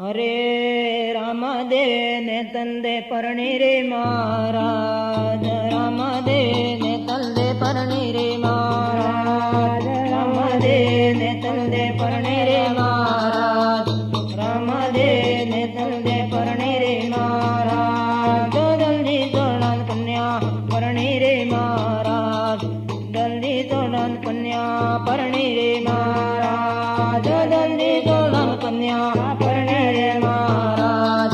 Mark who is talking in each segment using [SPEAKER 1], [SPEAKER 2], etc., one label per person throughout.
[SPEAKER 1] हरे रामदेव ने तंदे परणी रे महाराज, रामदेव ने तंदे परणी रे महाराज, रामदेव ने तंदे परणी रे महाराज, रामदेव ने तंदे परणी रे महाराज। जल्दी तोड़न कन्या परणी रे महाराज, जल्दी तोड़न कन्या परणी रे महाराज, जल्दी तोड़न कन्या परणी रे महाराज,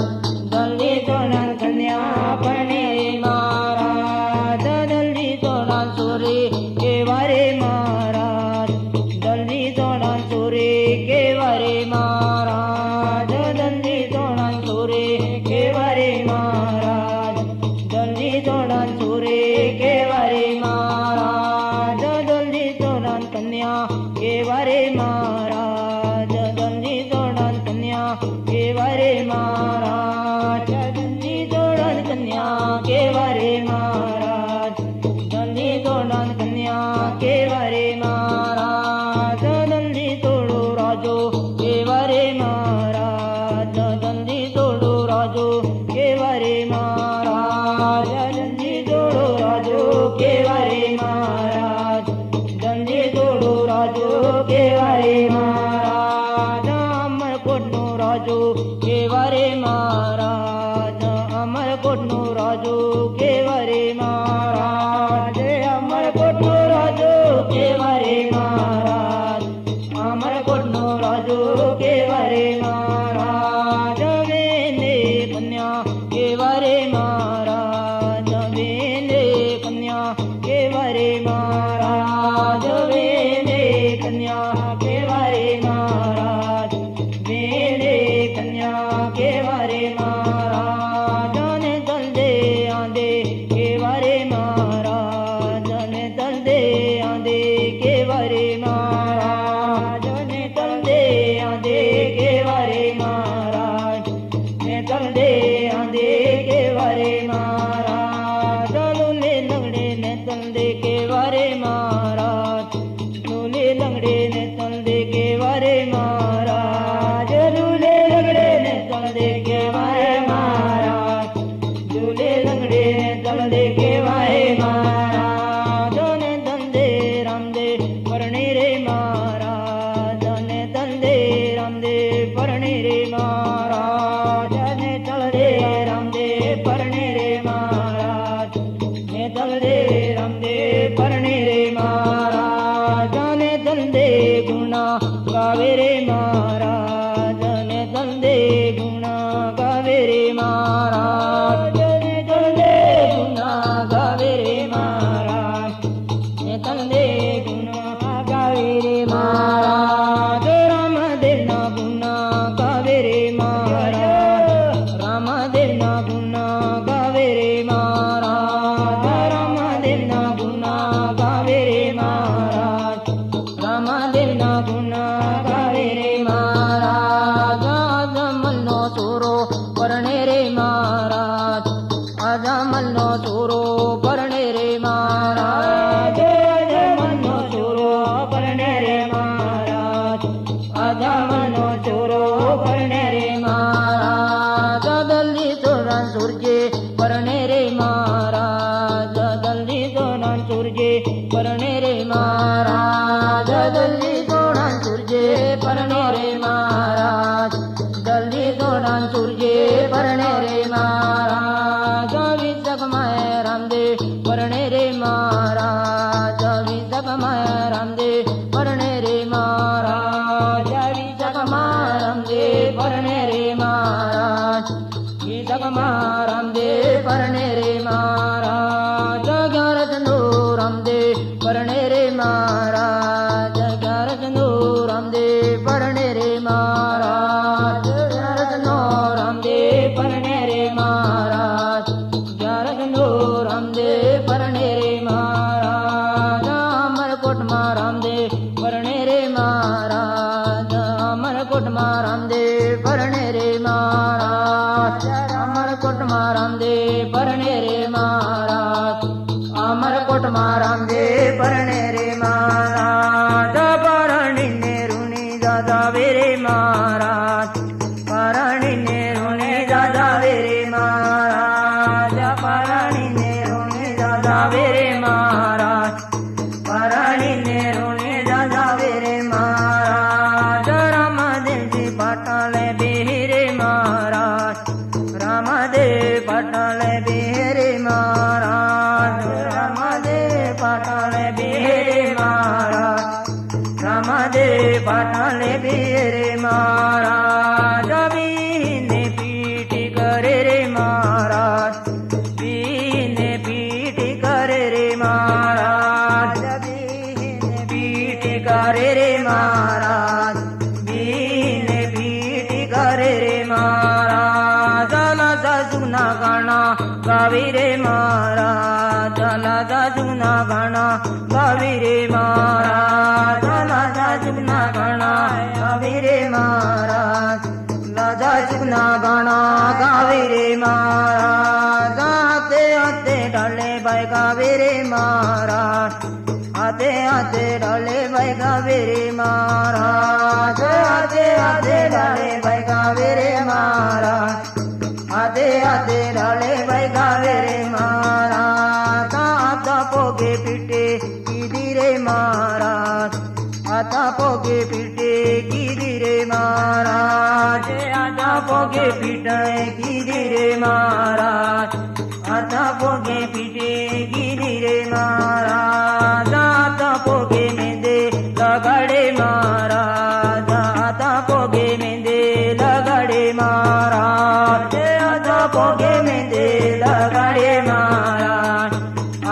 [SPEAKER 1] जल्दी तोड़न कन्या परणी रे महाराज, जल्दी तोड़न सूरी के वारे महाराज, जल्दी तोड़न सूरी के वारे महाराज, जल्दी तोड़न सूरी के वारे महाराज, जल्दी तोड़न सूरी के वारे महाराज, जल्दी तोड़न कन्या के वारे महाराज, जल्दी तोड़न कन्या के वारे महाराज, जल्दी तोड़न कन्या के वारे महाराज, जल्दी तोड़न कन्या के वारे महाराज, जल्दी तोड़ो राजो के वारे महाराज, जल्दी तोड़ो राजो के वारे महाराज, जल्दी तोड़ो राजो के वारे महाराज, जल्दी तोड़ो राजो के वारे महाराज। अमरकोटनो राजो के वारे महाराज, अमरकोटनो राजो के वारे महाराज, अमरकोटनो राजो के वारे महाराज, अमरकोटनो राजो के वारे महाराज। वेंदे कन्या के वारे महाराज, वेंदे कन्या के वारे महाराज, वेंदे कन्या के वारे महाराज, वेंदे कन्या के वारे महाराज। ने तलदे आंदे के वारे महाराज, ने तलदे आंदे के वारे महाराज, ने तलदे आंदे के वारे महाराज, ने तलदे आंदे के वारे महाराज। लूले लंगड़े ने तलदे के वारे महाराज, लूले लंगड़े ने तलदे के वारे महाराज, लूले लंगड़े ने तलदे के वारे महाराज, लूले लंगड़े ने तलदे के वारे महाराज। ने तलदे रामदे परणी रे महाराज, ने तलदे रामदे परणी रे महाराज, ने तलदे रामदे परणी रे महाराज, ने तलदे रामदे परणी रे महाराज। ने तलदे गुणा गावे रे महाराज, ने तलदे गुणा गावे रे महाराज, ने तलदे गुणा गावे रे महाराज, ने तलदे गुणा गावे रे महाराज। रामदेव ना गुणा गावे रे महाराज, रामदेव ना गुणा गावे रे महाराज, रामदेव ना गुणा गावे रे महाराज, रामदेव ना गुणा गावे रे महाराज। आजमलनो सूरो परणे रे महाराज, आजमलनो सूरो परणे रे महाराज, आजमलनो सूरो परणे रे महाराज, आजमलनो सूरो परणे रे महाराज। जल्दी तोड़न सूरजे परणे रे महाराज, जल्दी तोड़न सूरजे परणे रे महाराज, जल्दी तोड़न सूरजे परणे रे महाराज, जल्दी तोड़न सूरजे परणे रे महाराज। विजक माय रामदेव परणे रे महाराज, विजक माय रामदेव परणे रे महाराज, विजक माय रामदेव परणे रे महाराज, विजक माय रामदेव परणे रे महाराज। ग्यारह रामदेव परणे रे महाराज, ग्यारह रामदेव परणे रे महाराज, ग्यारह रामदेव परणे रे महाराज, ग्यारह रामदेव परणे रे महाराज। अमरकोट मा रामदेव परणे रे महाराज, अमरकोट मा रामदेव परणे रे महाराज, अमरकोट मा रामदेव परणे रे महाराज, अमरकोट मा रामदेव परणे रे महाराज। परणी ने रुणी दादा वे रे महाराज, परणी बिहारी महाराज रामदेव पाटण बिहारी महाराज रामदेव पाटण बिहारी महाराज रामदेव पाटण बिहारी महाराज बीने पीठ करे रे महाराज बीने पीठ करे रे महाराज बीने पीठ करे रे महाराज बीने पीठ करे रे महाराज जला जुना गाणा गावी रे महाराज जला जुना गाणा गावी रे महाराज जला जुना गाणा गावी रे महाराज लाजा जुना गाणा गावी रे महाराज आते आते डाले बाय गावी रे महाराज आते आते डाले बाय गावी रे महाराज आते आते डाले बाय गावी रे महाराज आते आते डाले बाय गावी रे महाराज आता पोगे पिटे कीदी रे महाराज आता पोगे पिटे कीदी रे महाराज आता पोगे पिटे कीदी रे महाराज आता पोगे पिटे कीदी रे महाराज आता पोगे मेंदे लगाड़े महाराज आता पोगे मेंदे लगाड़े महाराज आता पोगे मेंदे लगाड़े महाराज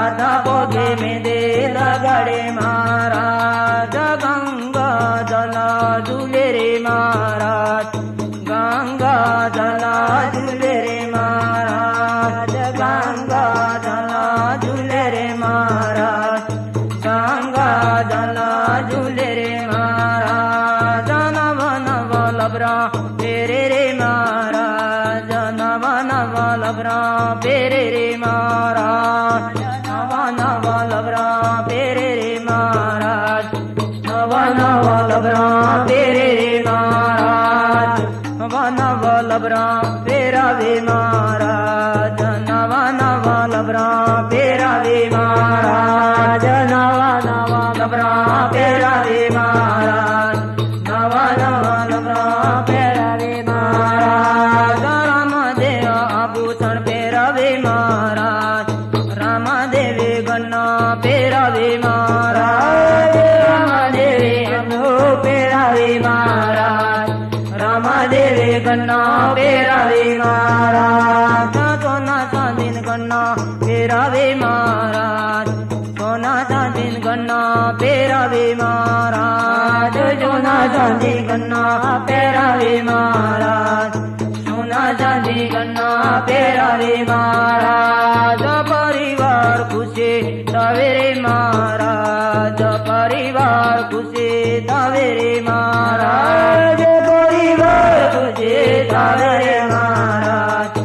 [SPEAKER 1] आता पोगे मेंदे लगाड़े महाराज गंगा जला झूले रे महाराज गंगा जला झूले रे महाराज गंगा जला झूले रे महाराज गंगा जला झूले रे महाराज नव नव लबरा पेरे रे महाराज नव नव लबरा पेरे रे महाराज नव नव लबरा पेरे रे महाराज नव नव लबरा पेरे रे महाराज नव नव लबरा पेरा वे महाराज नव नव लबरा पेरा वे महाराज नव नव लबरा पेरा वे महाराज नव नव लबरा पेरा वे महाराज रामदेव आभूषण पेरा वे महाराज रामदेव गन्ना पेरा वे महाराज रामदेव पेरा वे महाराज रामदेव गन्ना पेरा वे महाराज सोना चांदीन गन्ना पेरा वे महाराज सोना चांदीन गन्ना पेरा वे महाराज सोना चांदी गन्ना पेरा वे महाराज सोना चांदी गन्ना पेरा वे महाराज परिवार खुशी तवेरे महाराज परिवार खुशी तवेरे महाराज परिवार खुशी तवेरे महाराज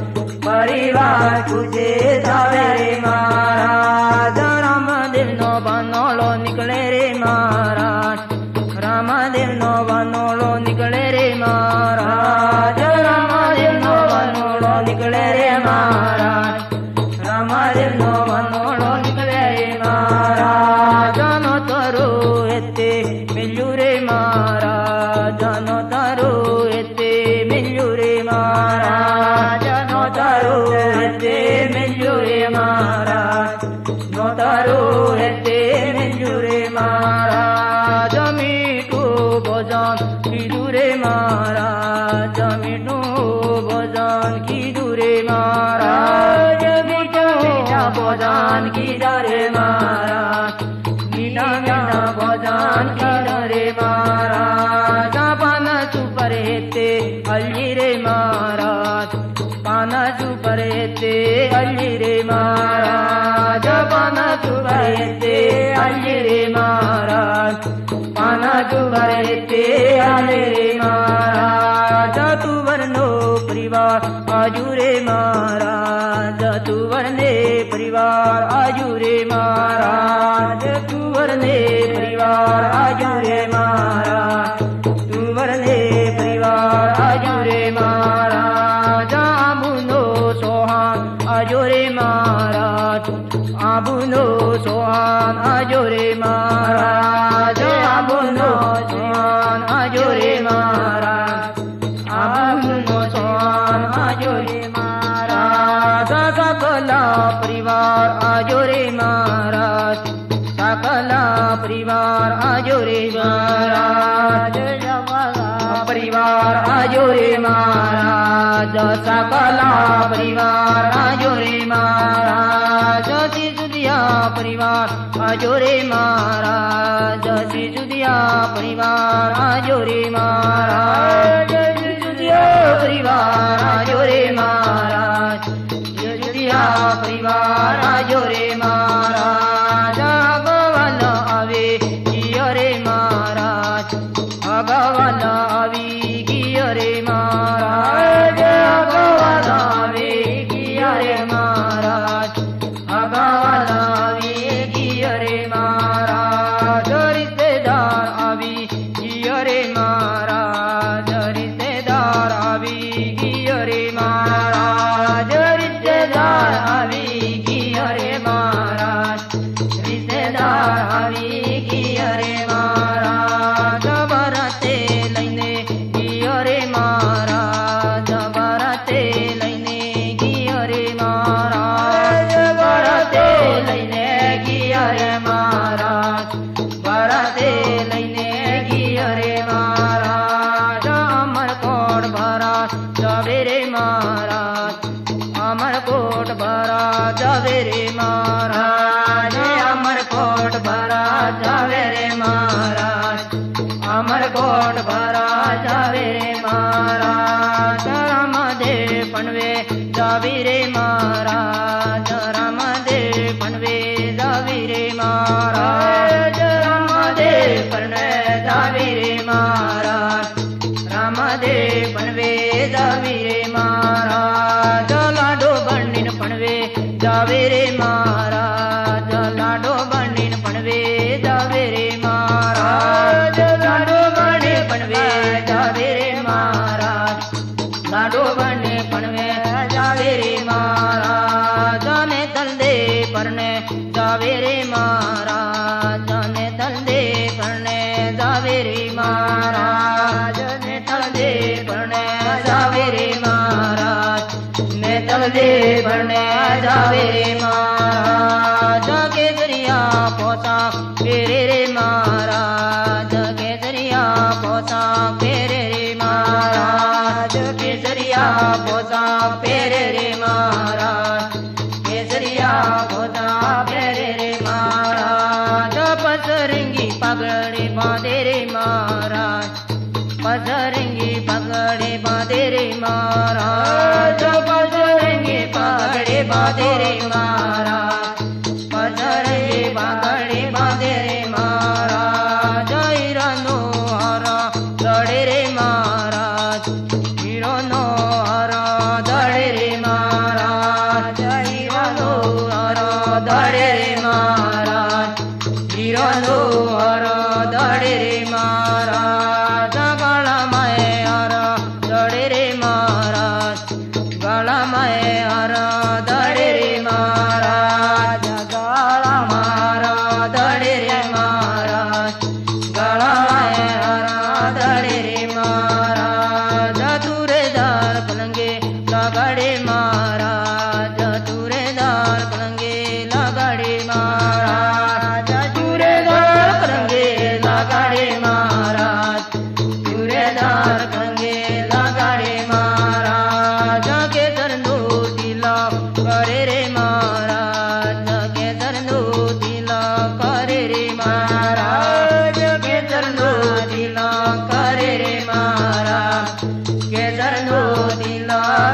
[SPEAKER 1] परिवार खुशी तवेरे महाराज रामदेव नो बनोलो निकले रे महाराज रामदेव नो बनोलो निकले रे महाराज रामदेव नो बनोलो निकले रे महाराज रामदेव नो बनोलो निकले रे महाराज नो तरो एते मिल्लू रे महाराज नो तरो एते मिल्लू रे महाराज नो तरो एते मिल्लू रे महाराज नो तरो एते मिल्लू रे महाराज मीठू भजन कीधु रे महाराज मीठू भजन कीधु रे महाराज मीठा भजन कीधा रे महाराज मीठा मीठा भजन कीधा रे महाराज पाना सुपर हेते अल्ली रे महाराज पाना सुपर हेते अल्ली रे महाराज पाना सुपर हेते अल्ली रे महाराज पाना सुपर हेते अल्ली रे महाराज तू वर्णो परिवार आजुरे महाराज तू वर्णे परिवार आजुरे महाराज तू वर्णे परिवार आजुरे महाराज तू वर्णे परिवार आजुरे महाराज आबुनो सोहान आजुरे महाराज आबुनो सोहान आजुरे महाराज आबुनो सोहान आजुरे महाराज નો સોન આજો રે મહારાજ સકલા પરિવાર આજો રે મહારાજ સકલા પરિવાર આજો રે મહારાજ પરિવાર આજો રે મહારાજ સકલા પરિવાર આજો રે મહારાજ સિજુદિયા પરિવાર આજો રે મહારાજ સિજુદિયા પરિવાર આજો રે મહારાજ સિજુદિયા પરિવાર આજો રે મહારાજ સિજુદિયા પરિવાર આજો રે મહારાજ ભગવાન આવે ગિયો રે મહારાજ ભગવાન આવી ગિયો રે મહારાજ ભગવાન આવી ગિયો રે મહારાજ ભગવાન આવી ગિયો રે મહારાજ રિશ્તેદાર આવી ગિયો રે મહારાજ રિશ્તેદાર આવી ગિયો રે મહારાજ રિશ્તેદાર આવી ગિયો રે મહારાજ રિશ્તેદાર આવી ગિયો રે મહારાજ ભરતે લઈને ગિયો રે મહારાજ ભરતે લઈને ગિયો રે મહારાજ ભરતે લઈને ગિયો રે મહારાજ ભરતે લઈને ગિયો રે મહારાજ અમરકોટ ભરા જવે રે મહારાજ અમરકોટ ભરા જવે રે મહારાજ અમરકોટ ભરા જવે રે મહારાજ અમરકોટ ભરા જવે રે મહારાજ રામદેવ પણવે જાવી રે મહારાજ રામદેવ પણવે જાવી રે મહારાજ રામદેવ પણવે જાવી રે મહારાજ રામદેવ પણવે જાવી રે મહારાજ લાડો બનીને પણવે જાવે રે મહારાજ લાડો બનીને પણવે જાવે રે મહારાજ લાડો બને પણવે જાવે રે મહારાજ લાડો બને પણવે જાવે રે મહારાજ ને તલદે પરને જાવે રે મહારાજ ને તલદે પરને જાવે રે મહારાજ ને તલદે પરને જાવે રે મહારાજ ને તલદે પરને જાવે રે મહારાજ કેસરિયા પોતા પહેરે રે મહારાજ કેસરિયા પોતા પહેરે રે મહારાજ કેસરિયા પોતા પહેરે રે મહારાજ કેસરિયા પોતા પહેરે રે મહારાજ પસરંગી પગડી બાંધે રે મહારાજ પસરંગી પગડી બાંધે રે મહારાજ પસરંગી પગડી બાંધે રે મહારાજ પસરંગી પગડી બાંધે રે મહારાજ હીરાનો હારા દડે રે મહારાજ હીરાનો હારા દડે રે મહારાજ હીરાનો હારા દડે રે મહારાજ હીરાનો હારા દડે રે મહારાજ ગળામાં હારા દડે રે મહારાજ ગળામાં હારા દડે રે મહારાજ ગળામાં હારા દડે રે મહારાજ ગળામાં હારા દડે રે મહારાજ તુરેદાર પલંગે લગાડે મહારાજ તુરેદાર પલંગે લગાડે મહારાજ તુરેદાર પલંગે લગાડે મહારાજ તુરેદાર પલંગે લગાડે મહારાજ કેસરનો તિલક કરે રે મહારાજ કેસરનો તિલક કરે રે મહારાજ કેસરનો તિલક કરે રે મહારાજ કેસરનો તિલક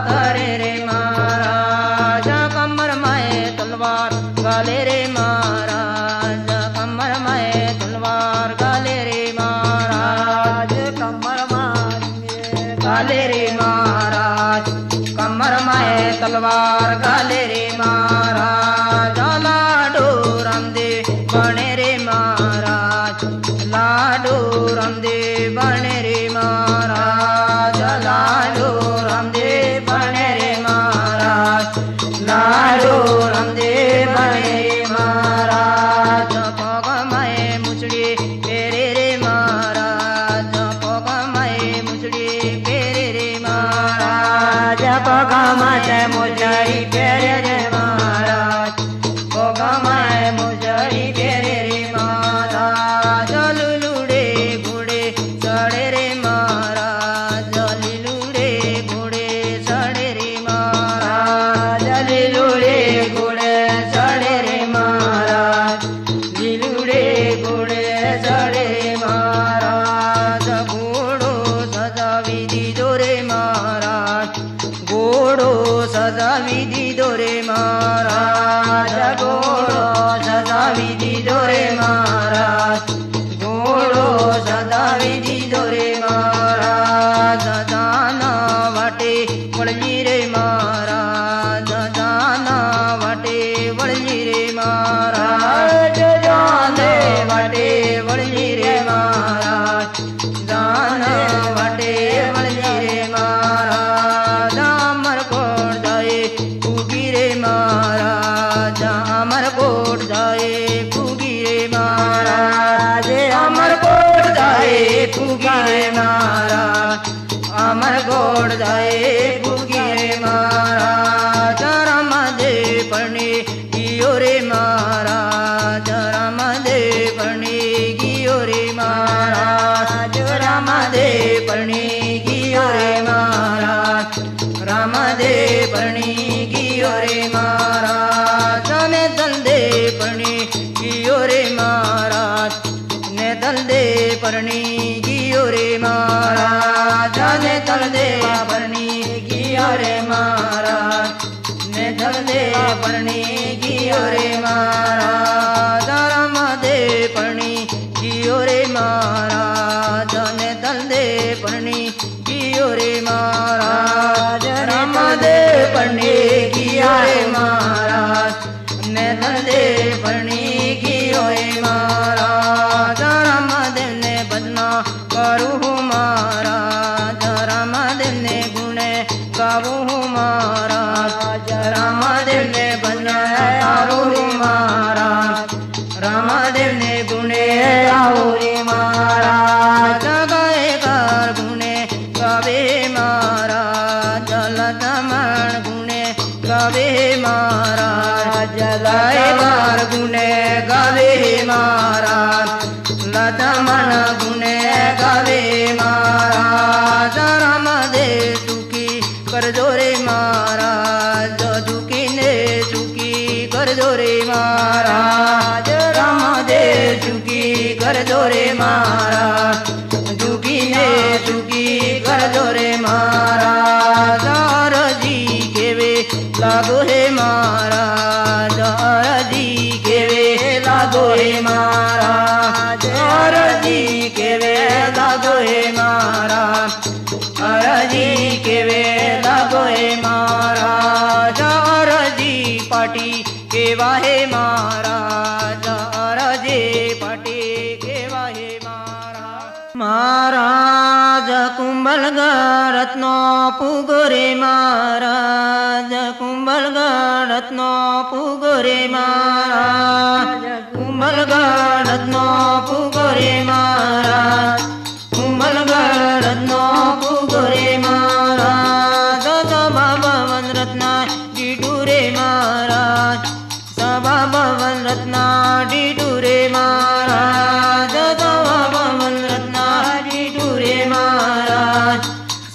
[SPEAKER 1] કરે રે મહારાજ કમરમાં તલવાર ગાલે રે મહારાજ કમરમાં તલવાર ગાલે રે મહારાજ કમરમાં ગાલે રે મહારાજ કમરમાં તલવાર ગાલે રે મહારાજ લાડો રામદેવ બને રે મહારાજ લાડો રામદેવ બને રે મહારાજ લાડો રામદેવ બને રે મહારાજ લાડો રામદેવ બને રે મહારાજ પગમાં મૂછડી પહેરે રે મહારાજ પગમાં મૂછડી પહેરે રે મહારાજ ઘોઘામાં મોજડી પહેરે રે મહારાજ ઘોઘામાં મોજડી પહેરે રે મહારાજ લીલુડે ઘોડે ચડે રે મહારાજ લીલુડે ઘોડે ચડે રે મહારાજ લીલુડે ઘોડે ચડે રે મહારાજ લીલુડે ઘોડે ચડે રે મહારાજ ઘોડો સજાવી દીધો રે મહારાજ ઘોડો સજાવી દીધો રે મહારાજ ઘોડો સજાવી દીધો રે મહારાજ ઘોડો સજાવી દીધો રે મહારાજ દાના વાટે વળજી રે મહારાજ દાના વાટે વળજી રે મહારાજ જાને વાટે વળજી રે મહારાજ દાના વાટે વળજી રે મહારાજ અમરકોટ જાય ફૂગી રે મહારાજ અમરકોટ જાય ફૂગી રે મહારાજ અમરકોટ જાય ફૂગી રે મહારાજ અમરકોટ જાય ફૂગી રે મહારાજ રામદે પરણે ગિયો રે મહારાજ રામદે પરણે ગિયો રે મહારાજ રામદે પરણે ગિયો રે મહારાજ રામદે પરણે ગિયો રે મહારાજ ને દલદે પરણે ગિયો રે મહારાજ ને દલદે પરણે ગિયો રે મહારાજ ને દલદે પરણે ગિયો રે મહારાજ ને દલદે પરણે ગિયો રે મહારાજ રામદે પરણે ગિયો રે મહારાજ ને દલદે પરણે ગિયો રે મહારાજ રામદે પરણે ગિયો રે મહારાજ ને દલદે પરણે ગિયો રે મહારાજ રામદેવ ને ભજના કરું હું મહારાજ રામદેવ ને ગુણે ગાવું હું મહારાજ રામદેવ ને ભજના ગાવું હું મહારાજ રામદેવ ને ગુણે ગાવું રે મહારાજ ગાયકાર ગુણે ગાવે મહારાજ લતમણ ગુણે ગાવે મહારાજ ગાયકાર ગુણે ગાવે મહારાજ લતમણ ગુણે ગાવે મહારાજ રામદેવ સુખી કરજો રે મહારાજ દુખીને સુખી કરજો રે મહારાજ રામદેવ સુખી કરજો રે મહારાજ દુખીને સુખી કરજો રે મહારાજ અરજી કેવે લાગો હે મહારાજ અરજી કેવે લાગો હે મહારાજ અરજી કેવે લાગો હે મહારાજ અરજી કેવે લાગો હે મહારાજ અરજી પાટી કેવા હે મહારાજ અરજી પાટી કેવા હે મહારાજ મહારાજ કુંભલગઢ રત્નો પૂગો રે મહારાજ કુંભલગઢ રત્નો પૂગો રે મહારાજ કુંભલગઢ રત્નો પૂગો રે મહારાજ કુંભલગઢ રત્નો પૂગો રે મહારાજ સભા ભવન રત્ના ડીડુ રે મહારાજ સભા ભવન રત્ના ડીડુ રે મહારાજ સભા ભવન રત્ના ડીડુ રે મહારાજ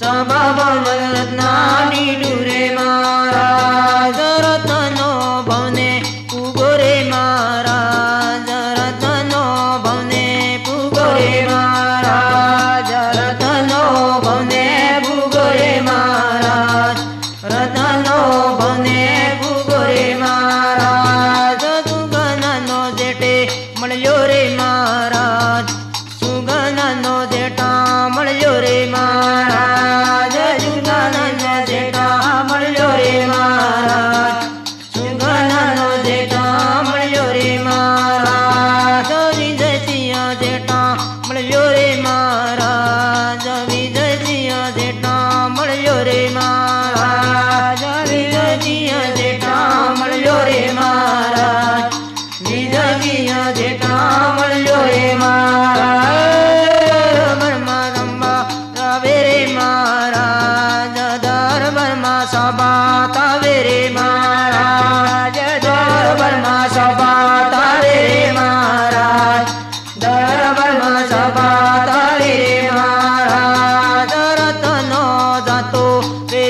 [SPEAKER 1] સભા ભવન રત્ના ડીડુ રે મહારાજ રત્નો ભવને પૂગો રે મહારાજ રત્નો ભવને પૂગો રે મહારાજ રત્નો ભવને પૂગો રે મહારાજ રત્નો ભવને પૂગો રે મહારાજ સુગનનો જેટે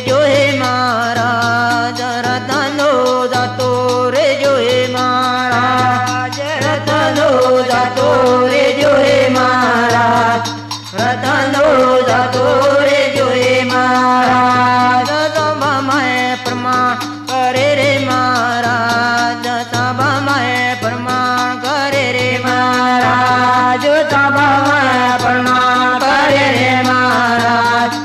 [SPEAKER 1] जो हे महाराज रतनो जातो रे जो हे महाराज रतनो जातो रे जो हे महाराज रतनो जातो रे जो हे महाराज सभा में प्रमाण करे रे महाराज सभा में प्रमाण करे रे महाराज सभा में प्रमाण करे रे महाराज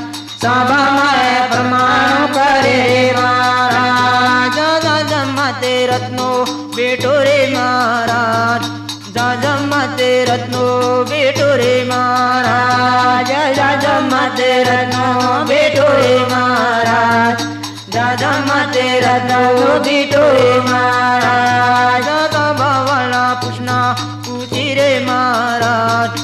[SPEAKER 1] सभा में प्रमाण करे रे महाराज जाजमाते रत्नो बेटो रे महाराज जाजमाते रत्नो बेटो रे महाराज जाजमाते रत्नो बेटो रे महाराज जाजमाते रत्नो बेटो रे महाराज सभा वाला पूछना पूछी रे महाराज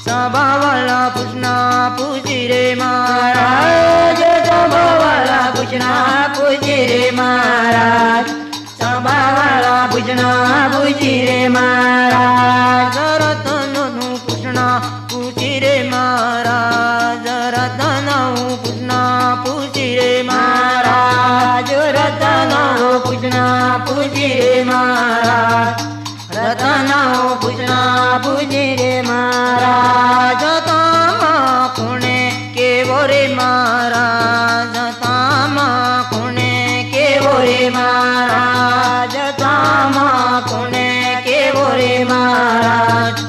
[SPEAKER 1] सभा वाला पूछना पूछी रे महाराज सभा वाला पूछना पूछी रे महाराज सभा वाला पूछना पूछी रे महाराज रतनो पूछना पूछी रे महाराज रतनो पूछना पूछी रे महाराज रतनो पूछना पूछी रे महाराज रतनो पूछना पूछी रे महाराज तामा कुणे के बोरे महाराज तामा कुणे के बोरे महाराज तामा कुणे के बोरे महाराज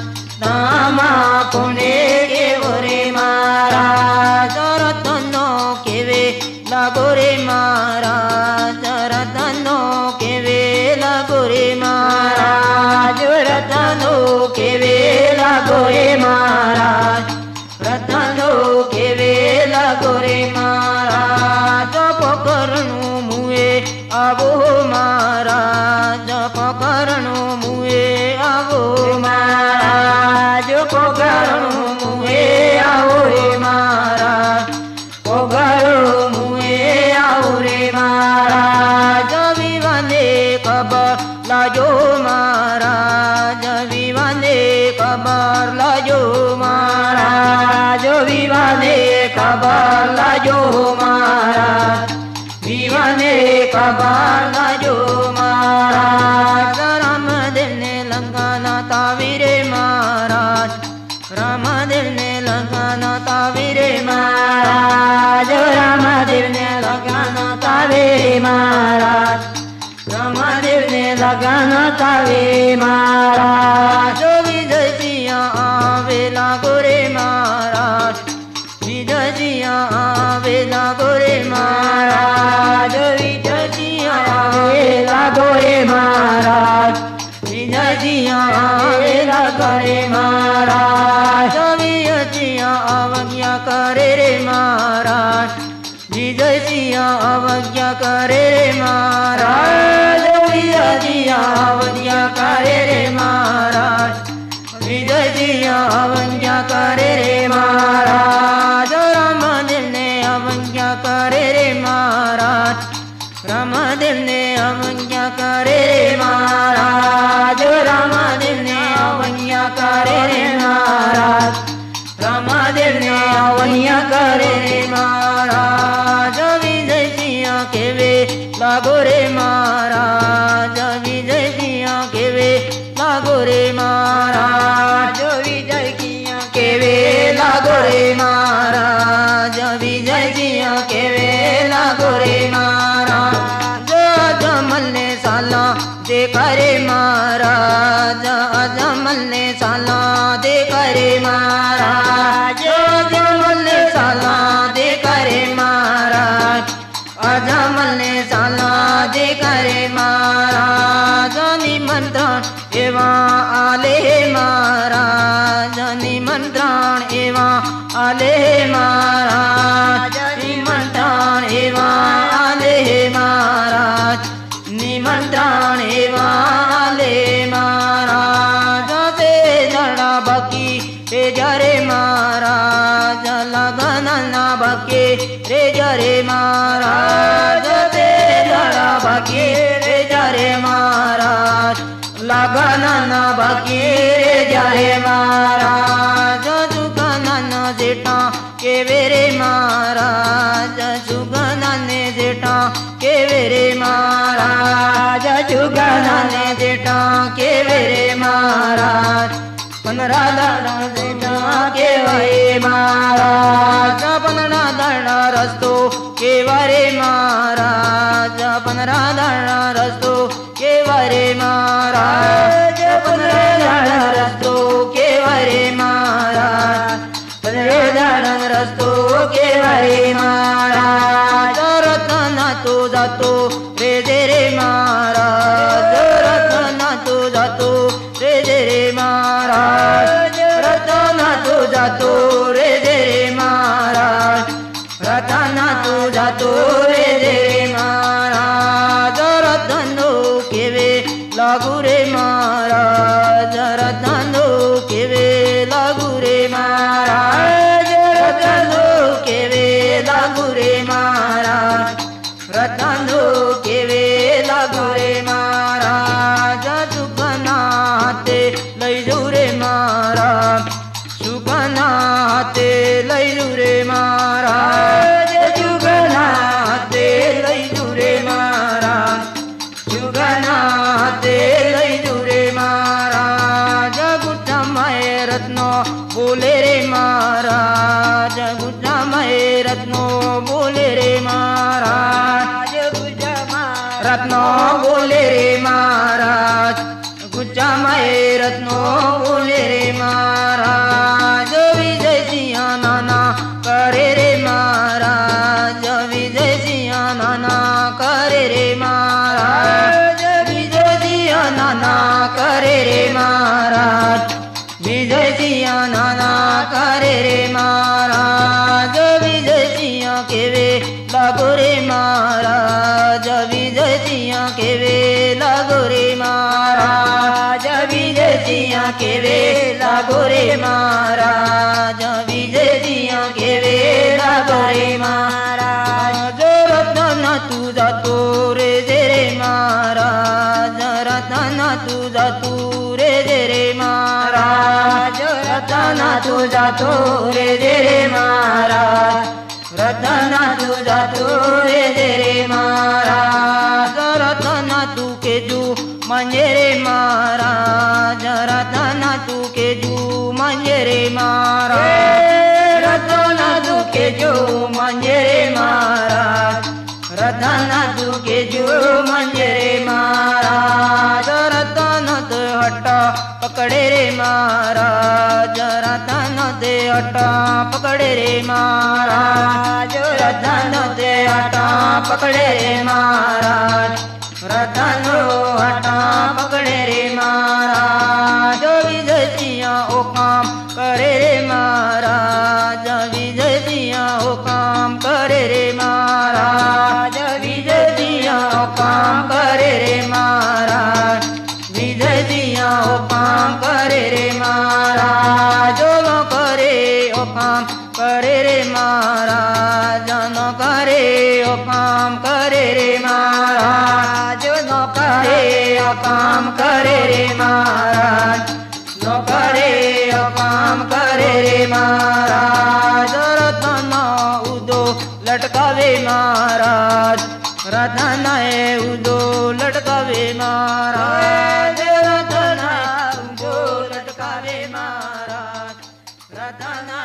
[SPEAKER 1] तामा कुणे के बोरे महाराज रतनो केवे लागो रे महाराज रतनो केवे लागो रे महाराज रतनो केवे लागो रे महाराज रतनो केवे लागो रे महाराज पकरणु मुए आवो महाराज पकरणु मुए आवो महाराज पकरणु मुए आवो रे महाराज पकरणु मुए आवो रे महाराज विवाने खबर लाजो महाराज विवाने खबर लाजो महाराज विवाने खबर लाजो महाराज विवाने खबर लाजो महाराज रामदेव ने लंकाना तावीरे महाराज रामदेव ने लंकाना तावीरे महाराज रामदेव ने लंकाना तावीरे महाराज रामदेव ने लगाना तावे महाराज विजय जिया आवेला गोरे महाराज विजय जिया आवेला गोरे महाराज विजय जिया आवेला गोरे महाराज विजय जिया आवेला गोरे महाराज विजय जिया अवज्ञा करे रे महाराज विजय जिया अवज्ञा करे रे महाराज विजय जिया अवज्ञा करे रे महाराज विजय जिया अवज्ञा करे रे महाराज रामदेव ने अवज्ञा करे रे महाराज रामदेव ने अवज्ञा करे रे महाराज रामदेव ने अवज्ञा करे रे महाराज रामदेव ने अवज्ञा करे रे महाराज विजय जिया केवे लागो रे महाराज विजय जिया केवे लागो रे महाराज विजय जिया केवे लागो रे महाराज विजय जिया केवे लागो रे महाराज अजमल ने साला देखा रे महाराज अजमल ने साला देखा रे महाराज अजमल ने साला देखा रे महाराज अजमल ने साला देखा जेठा केवे रे महाराज जुगाना ने जेठा केवे रे महाराज 15 दाड़ा जेठा केवाय महाराज 15 दाड़ा रस्तो केवा रे महाराज 15 दाड़ा रस्तो केवा रे महाराज 15 दाड़ा रस्तो केवा रे महाराज 15 दाड़ा रस्तो केवा रे महाराज रत्ना तो जातो रे जे रे महाराज रत्ना तो जातो रे जे रे महाराज रत्ना तो जातो रे जे रे महाराज रत्ना तो जातो रे जे रे महाराज रत्नो केवे लागू रे महाराज रत्नो केवे लागू रे महाराज रत्नो केवे लागू रे महाराज रत्नो केवे लागू रे महाराज सुखना हाते लई जाऊ रे महाराज सुखना हाते लई जाऊ रे महाराज सुखना हाते लई जाऊ रे महाराज सुखना हाते लई जाऊ रे महाराज गुट्टा माये रत्नो बोले रे महाराज गुट्टा माये रत्नो बोले रे महाराज रत्नो बोले रे महाराज गुच्चा माये रत्नो बोले रे महाराज विजय सिंह नाना करे रे महाराज विजय सिंह नाना करे रे महाराज विजय सिंह नाना करे रे महाराज विजय सिंह नाना करे रे महाराज विजय सिंह केवे लागो रे महाराज विजय सिंह केवे लागो रे महाराज विजय सिंह केवे लागो रे महाराज विजय सिंह केवे लागो रे महाराज रत्ना तू जातो रे जे रे महाराज रत्ना तू जातो रे जे रे महाराज रत्ना तू जातो रे जे रे महाराज रत्ना तू जातो रे जे रे महाराज रत्ना तू के जू मंजे रे महाराज रत्ना तू के जू मंजे रे महाराज रत्ना तू के जू मंजे रे महाराज रत्ना तू के जू मंजे रे महाराज रत्ना ते हट्टा पकड़े रे महाराज रत्ना ते हट्टा पकड़े रे महाराज रत्ना ते हट्टा पकड़े रे महाराज रत्नो हट्टा पकड़े रे महाराज विजय सिंह ओ काम करे रे महाराज विजय सिंह ओ काम करे रे महाराज विजय सिंह ओ काम करे रे महाराज विजय सिंह ओ काम करे रे महाराज न करे ओ काम करे रे महाराज न करे ओ काम करे रे महाराज न करे ओ काम करे रे महाराज न करे ओ काम करे रे महाराज रत्ना उदो लटकावे महाराज रत्ना उदो लटकावे महाराज रत्ना उदो लटकावे महाराज रत्ना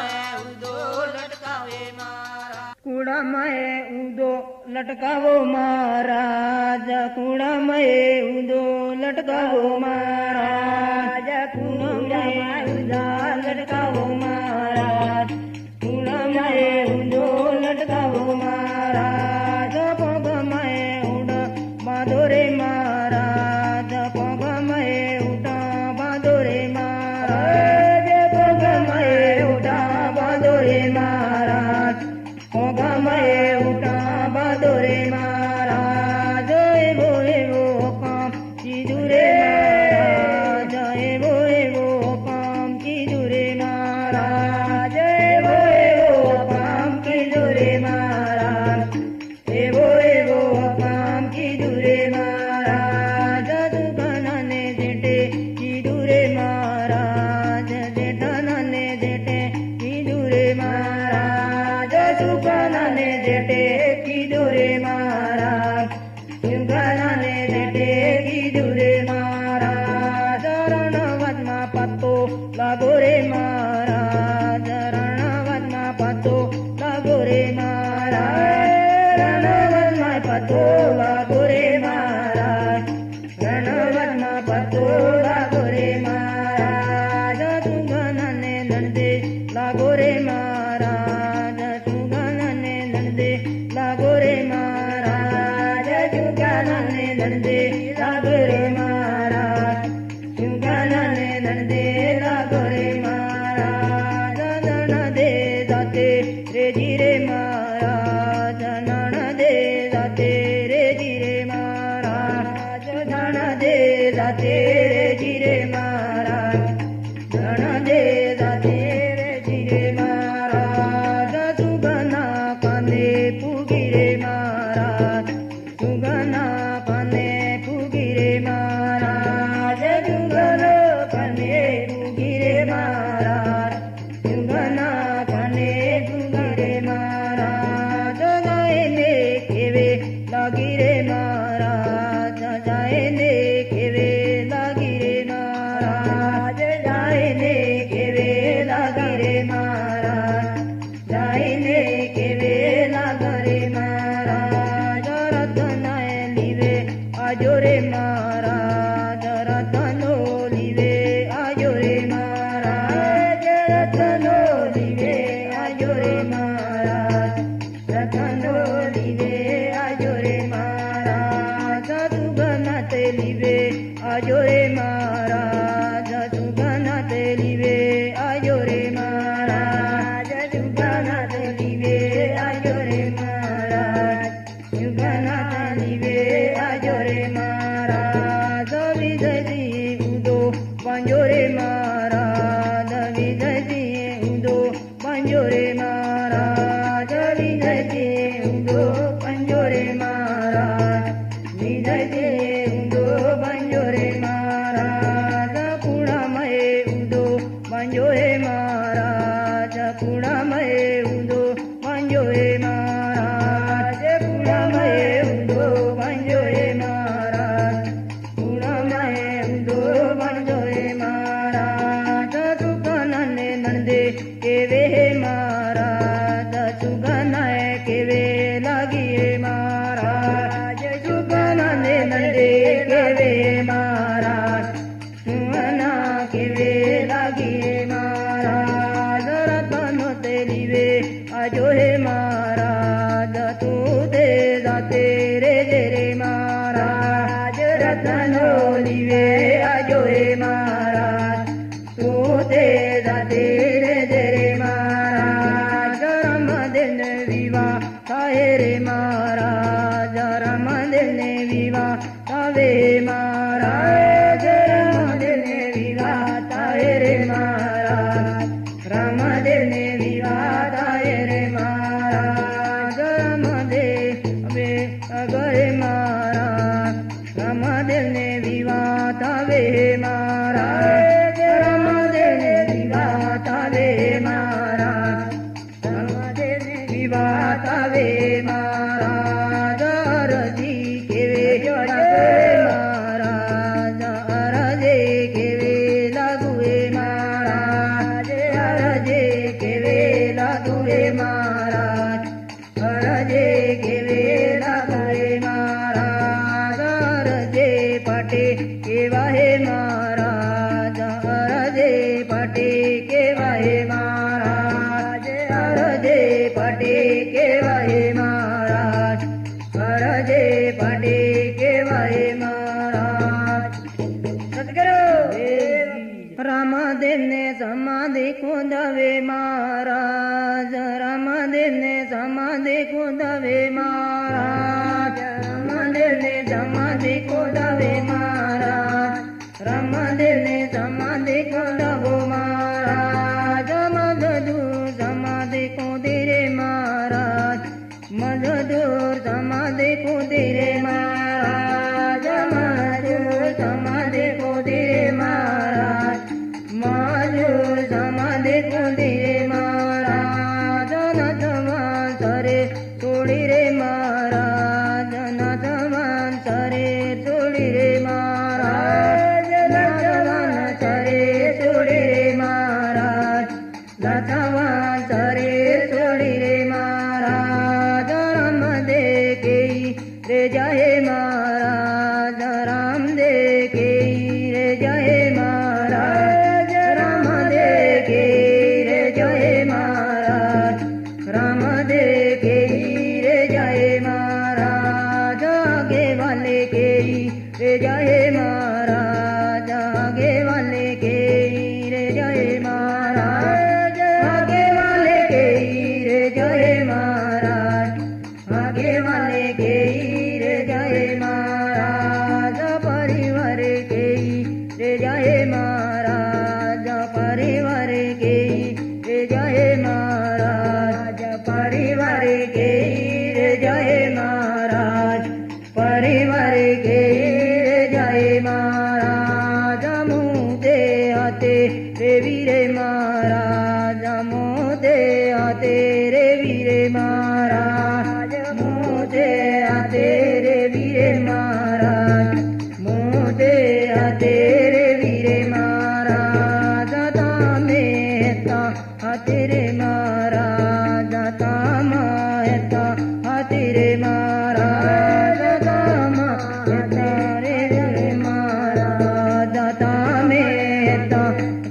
[SPEAKER 1] उदो लटकावे महाराज कूड़ा मये उदो लटकावो महाराज कूड़ा मये उदो लटकावो महाराज कूड़ा मये उदो लटकावो महाराज कूड़ा मये उदो लटकावो महाराज पग मये उड बांधो रे महाराज पग मये उडा बांधो रे महाराज पग मये उडा बांधो रे महाराज पग मये उडा बांधो रे महाराज एवो एवो काम कीधु रे महाराज एवो एवो काम कीधु रे महाराज પતો લાગો રે મહારાજ રણવનમાં પતો લાગો રે મહારાજ સુગનને નંદે લાગો રે મહારાજ સુગનને નંદે લાગો રે મહારાજ સુગનને નંદે લાગો રે મહારાજ સુગનને નંદે લાગો રે મહારાજ નણદે જાતે રે જીરે મહારાજ નણદે જાતે રે જીરે મહારાજ નણદે જાતે રે જીરે મહારાજ નણદે જાતે રે જીરે મહારાજ સુગના કાને પૂગી રે મહારાજ સુગના કાને પૂગી રે મહારાજ સુગનો કાને પૂગી રે મહારાજ સુગના કાને પૂગી રે મહારાજ જાયને કેવે લાગી રે મહારાજ જાયને કેવે લાગી રે મહારાજ જાયને કેવે લાગી રે મહારાજ જાયને કેવે લાગો રે મહારાજ રતનાએ લીવે આજો રે મહારાજ રતનો લીવે આજો રે મહારાજ રતનો લીવે આજો રે મહારાજ રતનો લીવે આજો રે મહારાજ સુગનાતે લીવે આજો રે મહારાજ સુગનાતે લીવે આજો રે મહારાજ સુગનાતે લીવે આજો રે મહારાજ સુગનાતે લીવે આજો રે મહારાજ વિજયજી ઉદો બાંજો રે મહારાજ વિજયજી ઉદો બાંજો રે મહારાજ વિજયજી ઉદો બાંજો રે મહારાજ વિજયજી ઉદો બાંજો રે મહારાજ પૂર્ણમય ઉદો બાંજો રે મહારાજ પૂર્ણમય ઉદો બાંજો રે મહારાજ પૂર્ણમય ઉદો બાંજો રે મહારાજ પૂર્ણમય ઉદો બાંજો રે મહારાજ સુગનને નંદે કેવે મહારાજ સુગનાએ કેવે લાગી રે મહારાજ સુગનને નંદે કેવે મહારાજ સુગના કેવે લાગી રે મહારાજ રતનો તે લીવે આજો હે મહારાજ તું તે જાતે રે જે રે મહારાજ રતનો લીવે આજો હે મહારાજ તું તે જાતે રે જે રે મહારાજ રમદેન વિવાહ થાય રે મહારાજ રમદેન વિવાહ થાવે મહારાજ રમદેન વિવાહ થાય રે મહારાજ રમદેન વિવાહ થાય રે મહારાજ રમદે હવે અગરે મહારાજ રમદેન વિવાહ થાવે મહારાજ રમદેન વિવાહ થાવે મહારાજ રમદેન વિવાહ થાવે મહારાજ અરજી કેવે મહારાજ અરજી કેવે લાગુ રે મહારાજ અરજી કેવે લાગુ રે મહારાજ અરજી કેવે લાગુ રે મહારાજ અરજી પાટે કેવા હે મહારાજ અરજી પાટે કેવા હે મહારાજ અરજી પાટે કેવા હે મહારાજ અરજી પાટે કેવા હે મહારાજ સદગુરુ રામદેવ ને સમાધિ ખોદાવે મહારાજ રામદેવ ને સમાધિ ખોદાવે મહારાજ રામદેવ ને સમાધિ ખોદાવે મહારાજ રામદેવ ને સમાધિ ખોદાવો મહારાજ મધુર સમાધિ ખોદી રે મહારાજ મધુર સમાધિ ખોદી રે મહારાજ મધુર સમાધિ ખોદી રે મહારાજ મધુર સમાધિ ખોદી રે મહારાજ નથવાન સરે તોડી રે મહારાજ નથવાન સરે रे जय महाराज राम दे के रे जय महाराज राम दे के रे जय महाराज राम दे के रे जय महाराज आगे वाले के रे जय महाराज आगे वाले के रे जय महाराज आगे वाले के रे जय महाराज आगे वाले के रे जय महाराज परिवार के रे जय महाराज परिवार के रे जय महाराज परिवार के रे जय महाराज परिवार के रे जय महाराज मोदे आते रे वीरे महाराज मोदे आते रे वीरे महाराज मोदे आते रे वीरे महाराज मोदे आते रे वीरे महाराज तामे ता आते रे महाराज तामा ता आते रे महाराज तामा ता रे वीरे महाराज तामे ता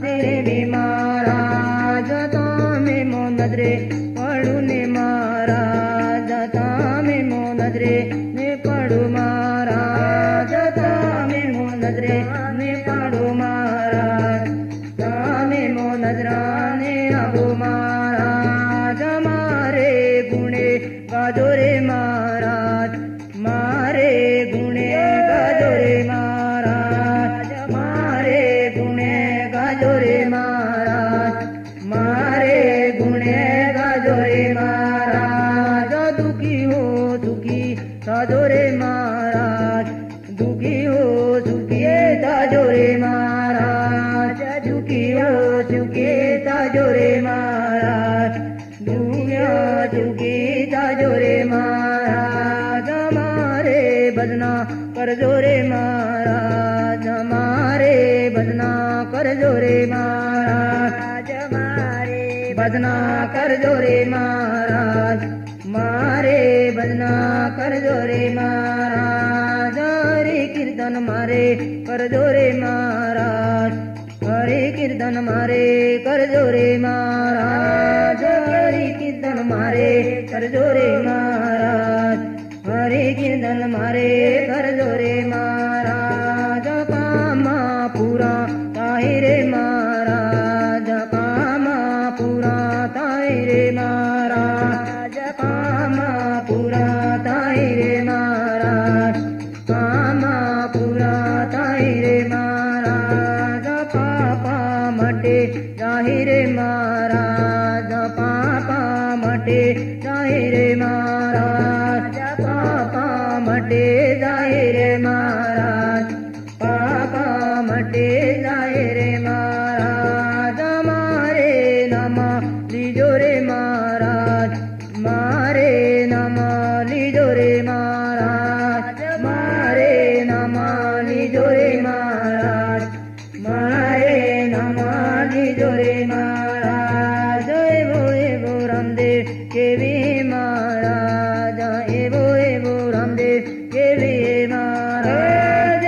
[SPEAKER 1] तेरे भी महाराज तामे मोनद्रे पड़ू ने महाराज तामे मोनद्रे ने पड़ू महाराज तामे मोनद्रे ने पड़ू महाराज तामे मोनद्रा ने अबू महाराज मारे गुणे गाजोरे महाराज मारे गुणे गाजोरे महाराज मारे गुणे गाजोरे महाराज मारे गुणे गाजोरे महाराज दुखी हो दुखी ताजोरे महाराज दुखी हो सुखी ताजोरे महाराज दुखी हो सुखी ताजोरे महाराज दुनिया दुखी ताजोरे महाराज हमारे भजना कर जोरे महाराज हमारे भजना कर जोरे महाराज हमारे भजना कर जोरे महाराज मारे भजना कर जोरे महाराज हरे कीर्तन मारे कर जोरे महाराज हरे कीर्तन मारे कर जोरे महाराज हरे कीर्तन मारे कर जोरे महाराज हरे कीर्तन मारे कर जोरे महाराज कामा पूरा ताहिरे महाराज कामा पूरा ताहिरे महाराज कामा पूरा ताहिरे महाराज कामा पूरा ताहिरे महाराज पापा मटे जाहिरे महाराज पापा मटे जाहिरे महाराज पापा मटे जाहिरे महाराज पापा मटे जाहिरे महाराज मारे नमा लीजो रे महाराज मारे नमा लीजो रे महाराज मारे नमा लीजो रे महाराज मारे नमा लीजो रे महाराज एवो रामदेव केवी महाराज एवो रामदेव केवी महाराज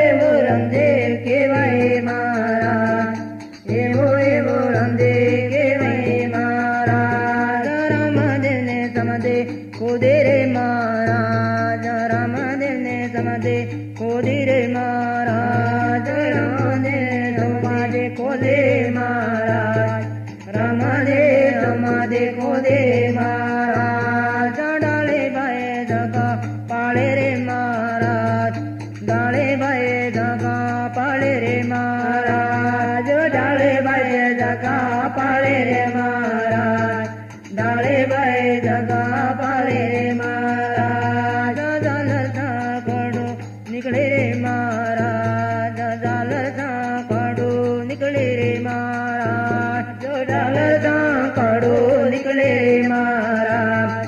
[SPEAKER 1] एवो रामदेव केवाय महाराज एवो रामदेव केवाय महाराज रामदेव ने समदे खोदे रे महाराज रामदेव ने समदे खोदे रे महाराज रामदेव समादे खोदे महाराज रामदेव समादे खोदे महाराज डाले बाए जगा पाले रे महाराज डाले बाए जगा पाले रे महाराज डाले बाए जगा पाले रे महाराज डाले बाए जगा पाले रे महाराज जालसा कड़ो निकले रे महाराज जालसा कड़ो निकले रे महाराज जालसा कड़ो निकले रे महाराज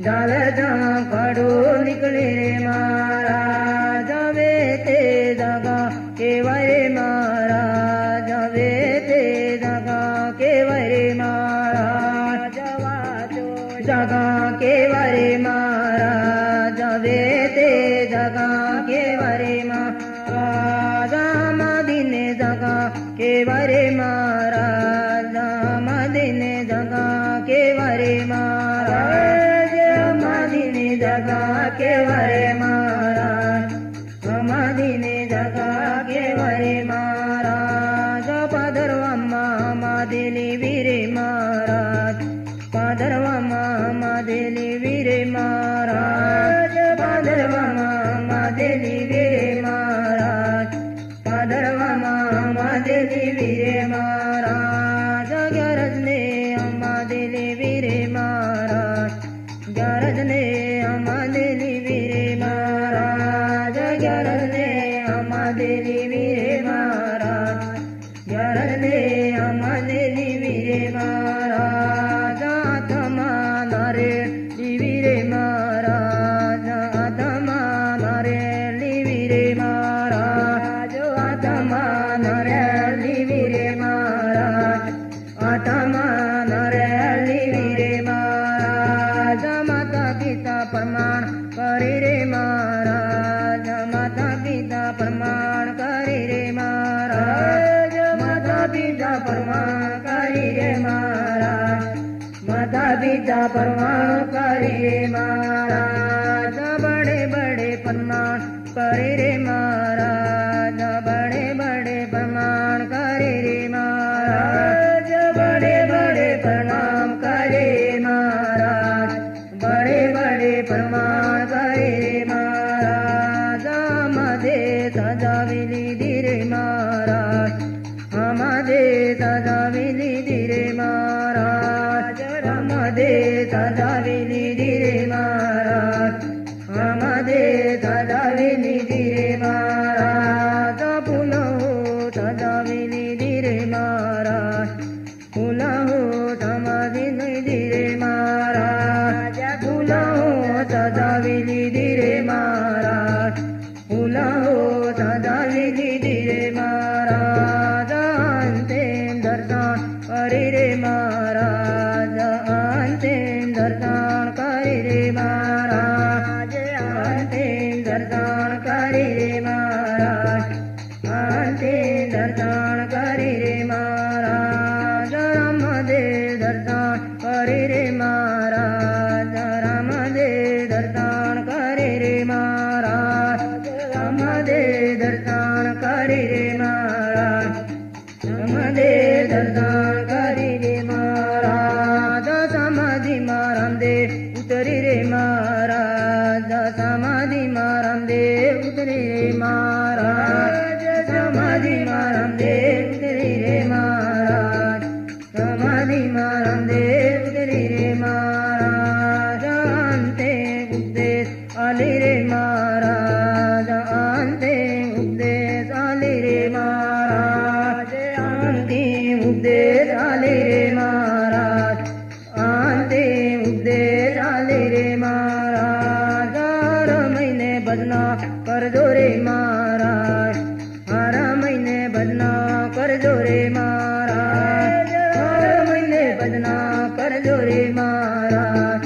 [SPEAKER 1] जालसा कड़ो निकले रे महाराज वे ते जगा केवाय महाराज वे ते जगा केवाय महाराज जगा केवाय महाराज वे તે જગા કેવરે મહારાજ મદીને જગા કેવરે મહારાજ મદીને જગા કેવરે મહારાજ મદીને જગા કેવરે મહારાજ મદીને જગા કેવરે મહારાજ પાદરવામાં માદેલી વીરે મહારાજ પાદરવામાં માદેલી વીરે મહારાજ પાદરવામાં માદેલી વીરે મહારાજ પાદરવામાં માદેલી વીરે મહારાજ ગરજને માદેલી વીરે મહારાજ ગરજને માદેલી વીરે મહારાજ ગરજને માદેલી વીરે મહારાજ ગરજને માદેલી વીરે મહારાજ આત્મા નરે વીરે મહારાજ આત્મા નરે વીરે મહારાજ આત્મા નરે વીરે મહારાજ આત્મા નરે વીરે મહારાજ માતા પિતા પ્રમાણ કરી રે મહારાજ માતા પિતા પ્રમાણ કરી રે મહારાજ માતા પિતા પ્રમાણ કરી રે મહારાજ માતા પિતા પ્રમાણ કરી રે મહારાજ બડે બડે પ્રમાણ કરી રે મહારાજ બડે બડે પ્રમાણ કરી રે મહારાજ બડે બડે પ્રણામ કરી રે મહારાજ બડે બડે પ્રમાણ કરી રે મહારાજ મદે સજાવી લીધી રે મહારાજ મદે સજાવી લીધી રે મહારાજ મદે સજાવી લીધી રે મહારાજ મદે સજાવી લીધી રે મહારાજ ફૂલો સજાવી લીધી રે મહારાજ ફૂલો સમાવી લીધી રે મહારાજ ફૂલો સજાવી લીધી રે મહારાજ ફૂલો સજાવી લીધી રે મહારાજ અંતિમ દર્શન કરી રે મહારાજ અંતિમ દર્શન કરી રે મહારાજ અંતિમ દર્શન કરી રે મહારાજ અંતિમ દર્શન કરી રે મહારાજ રામદેવ દર્શન કરી રે મહારાજ રામદેવ દર્શન કરી રે મહારાજ રામદેવ દર્શન કરી રે મહારાજ રામદેવ દર્શન કરી રે મહારાજ સમાધિમાં રામદેવ ઉતરી રે મહારાજ સમાધિમાં રામદેવ ઉતરી રે મહારાજ સમાધિમાં રામદેવ ઉતરી રે મહારાજ સમાધિમાં રામદેવ ઉતરી રે મહારાજ અંતે ઉપદેશ આલી રે મહારાજ અંતે ઉપદેશ આલી રે મહારાજ અંતિમ ઉપદેશ આલી રે મહારાજ અંતિમ ઉપદેશ આલી રે મહારાજ હર મહિને ભજના કરજો રે મહારાજ હર મહિને ભજના કરજો રે મહારાજ હર મહિને ભજના કરજો રે મહારાજ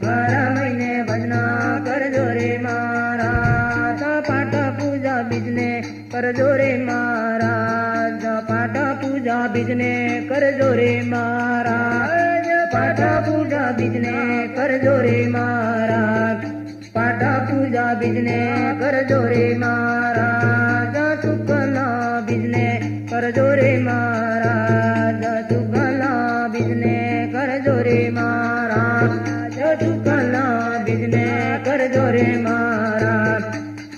[SPEAKER 1] હર મહિને ભજના કરજો રે મહારાજ પાઠ પૂજા બીજને કરજો રે મહારાજ પાઠ પૂજા બીજને કરજો રે મહારાજ પાઠ પૂજા બીજને કરજો રે મહારાજ પાઠ પૂજા બીજને કરજો રે મહારાજ શુક્લા બીજને કરજો રે મહારાજ શુક્લા બીજને કરજો રે મહારાજ શુક્લા બીજને કરજો રે મહારાજ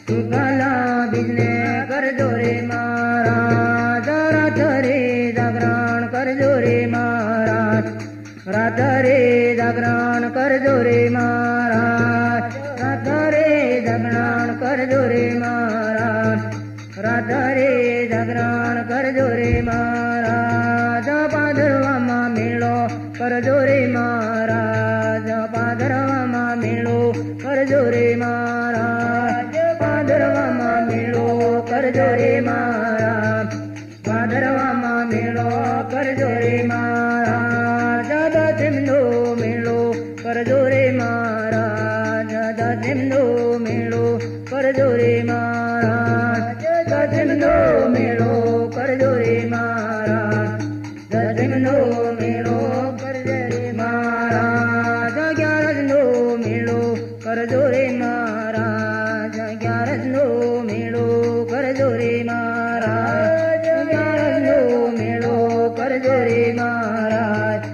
[SPEAKER 1] શુક્લા બીજને કરજો રે મહારાજ રાત્રે જાગરણ કરજો રે મહારાજ રાત્રે જાગરણ કરજો રે મહારાજ રાત્રે જાગરણ કરજો રે મહારાજ રાત્રે જાગરણ કરજો રે મહારાજ પાદરવામાં મેળો કરજો રે મહારાજ પાદરવામાં મેળો કરજો રે મહારાજ પાદરવામાં મેળો કરજો રે મહારાજ પાદરવામાં મેળો કરજો રે મહારાજ દસમનો મેળો કરજો રે મહારાજ દસમનો મેળો ગ્યારસનો મેળો કરજો રે મહારાજ, ગ્યારસનો મેળો કરજો રે મહારાજ,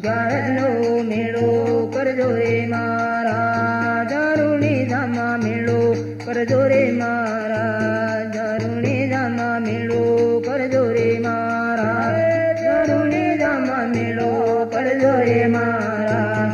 [SPEAKER 1] ગ્યારસનો મેળો કરજો રે મહારાજ, અરુણી ધામમાં મેળો કરજો રે મહારાજ, અરુણી ધામમાં મેળો કરજો રે મહારાજ, અરુણી ધામમાં મેળો કરજો રે મહારાજ,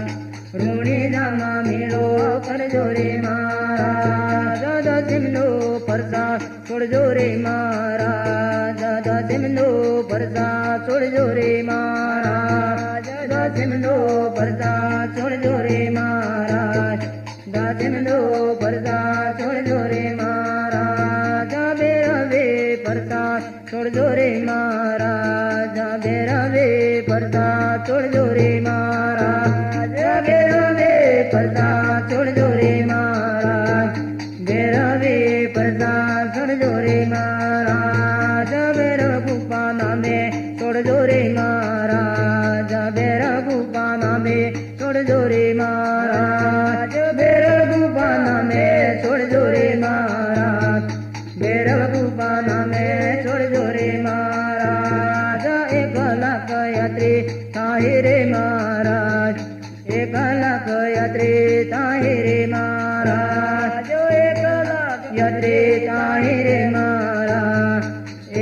[SPEAKER 1] રૂણી ધામમાં મેળો કરજો રે મહારાજ, દાદા તેમનો પ્રસાદ છોડજો રે મહારાજ, દાદા તેમનો પ્રસાદ છોડજો રે મહારાજ, દાદા તેમનો પ્રસાદ છોડજો રે મહારાજ, દાદા તેમનો પ્રસાદ છોડજો રે મહારાજ, બેરવે પ્રસાદ છોડજો રે મહારાજ, બેરવે પ્રસાદ છોડજો રે મહારાજ, બેરવે પ્રસાદ છોડજો રે મહારાજ, બેરવે પ્રસાદ છોડજો રે મહારાજ, બેર ગુફા નામે છોડજો રે મહારાજ, બેર ગુફા નામે છોડજો રે મહારાજ, બેર ગુફા નામે છોડજો રે મહારાજ, બેર ગુફા નામે છોડજો રે મહારાજ, 1 લાખ યાત્રી થાય રે મહારાજ, 1 લાખ યાત્રી થાય રે મહારાજ, 1 લાખ યાત્રી થાય રે મહારાજ,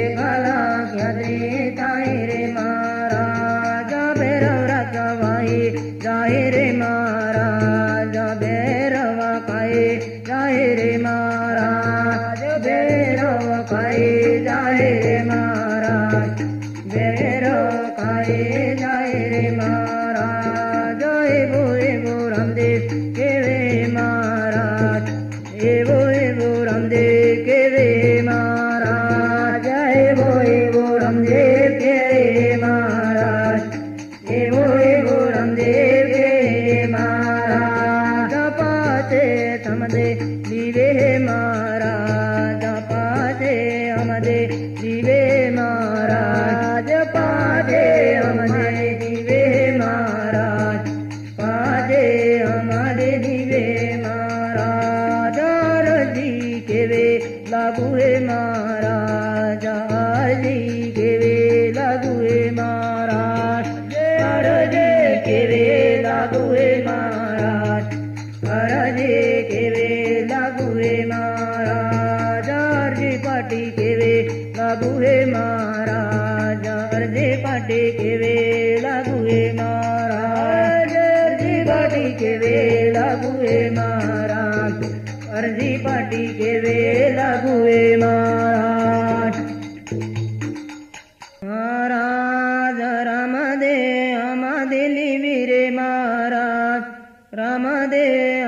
[SPEAKER 1] 1 લાખ યાત્રી થાય રે મહારાજ, ભૈરવ રાખવાઈ જાય રે મહારાજ, ભૈરવ ખાઈ જાય રે મહારાજ, ભૈરવ ખાઈ જાય રે મહારાજ, ભૈરવ ખાઈ જાય રે મહારાજ, એવો એવો રામદેવ કેવે મહારાજ, એવો એવો રામદેવ કેવે મહારાજ, એવો એવો રામદેવ કેવે મહારાજ, એવો એવો રામદેવ કેવે મહારાજ, પાસે સમદે દીવે મહારાજ, પાસે અમદે દીવે મહારાજ, પાસે અમદે દીવે મહારાજ, પાસે અમારે દીવે મહારાજ, અરજી કેવે લાગુ હે મહારાજ, અરજી કેવે લાગુ હે મહારાજ, અરજી કેવે લાગુ હે મહારાજ, અરજી કેવે લાગુ હે મહારાજ, અરજી પાટી કેવે લાગુ હે મહારાજ, અરજી પાટી કેવે લાગુ હે મહારાજ, અરજી પાટી કેવે લાગુ હે મહારાજ, અરજી પાટી કેવે લાગુ હે મહારાજ, મહારાજ રામદે અમાદે લીવી રે મહારાજ, રામદે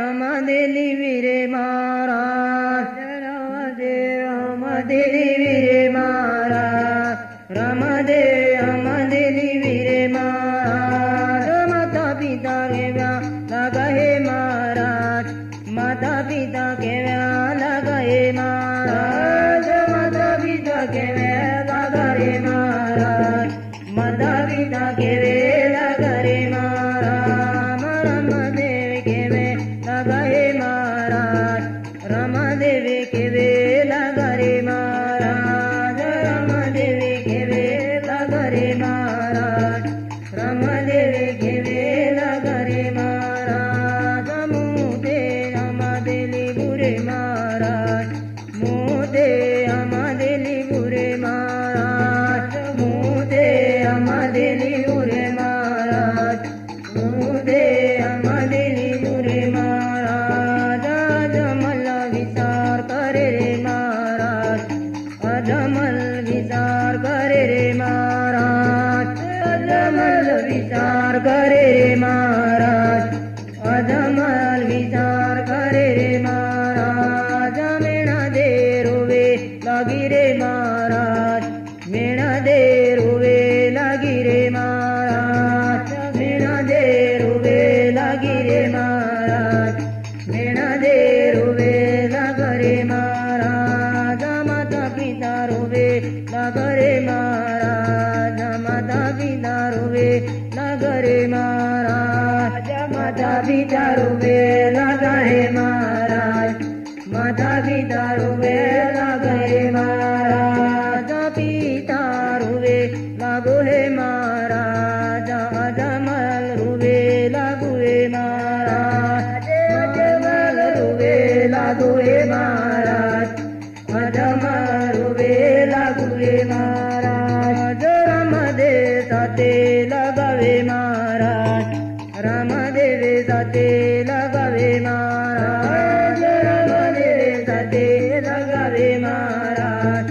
[SPEAKER 1] અમાદે લીવી રે મહારાજ, રામદે અમાદે લીવી રે મહારાજ, રામદે અમાદે લીવી રે મહારાજ, માતા પિતા કેવ્યા લાગા હે મહારાજ, માતા પિતા કેવ્યા લાગા હે મહારાજ, માતા પિતા કેવ્યા લાગા રે મહારાજ, માતા પિતા કેવે લાગા રે મહારાજ, રામદેવ કેવે લાગા હે મહારાજ, રામદેવ કેવે લાગા રે મહારાજ, રામદેવ કેવે લાગા રે મહારાજ, રામદેવ કેવે લાગા રે મહારાજ, મોદે અમાદે લીવું રે મહારાજ, મોદે અમાદે લીવું રે મહારાજ, મોદે અમાદે લીવું રે મહારાજ, મોદે અમાદે લીવું રે મહારાજ, અજમલ વિચાર કરે રે મહારાજ, અજમલ વિચાર કરે રે મહારાજ, અજમલ વિચાર કરે રે મહારાજ, અજમલ વિચાર કરે રે મહારાજ, મેણા દે રોવે લાગી રે મહારાજ, મેણા દે રોવે લાગી રે મહારાજ, મેણા દે રોવે લાગી રે મહારાજ, મેણા દે રોવે લાગા રે મહારાજ, માતા પિતા રોવે લાગા રે મહારાજ, માતા પિતા રોવે લાગા રે મહારાજ, માતા પિતા રોવે લાગા હે મહારાજ, પિતા રૂવે લાગો હે મહારાજ પિતા રૂવે લાગો હે મહારાજ અજમલ રૂવે લાગો હે મહારાજ અજમલ રૂવે લાગો હે મહારાજ અજમલ રૂવે લાગો હે મહારાજ રામદેવ સાથે લગાવે મહારાજ રામદેવ સાથે લગાવે મહારાજ રામદેવ સાથે લગાવે મહારાજ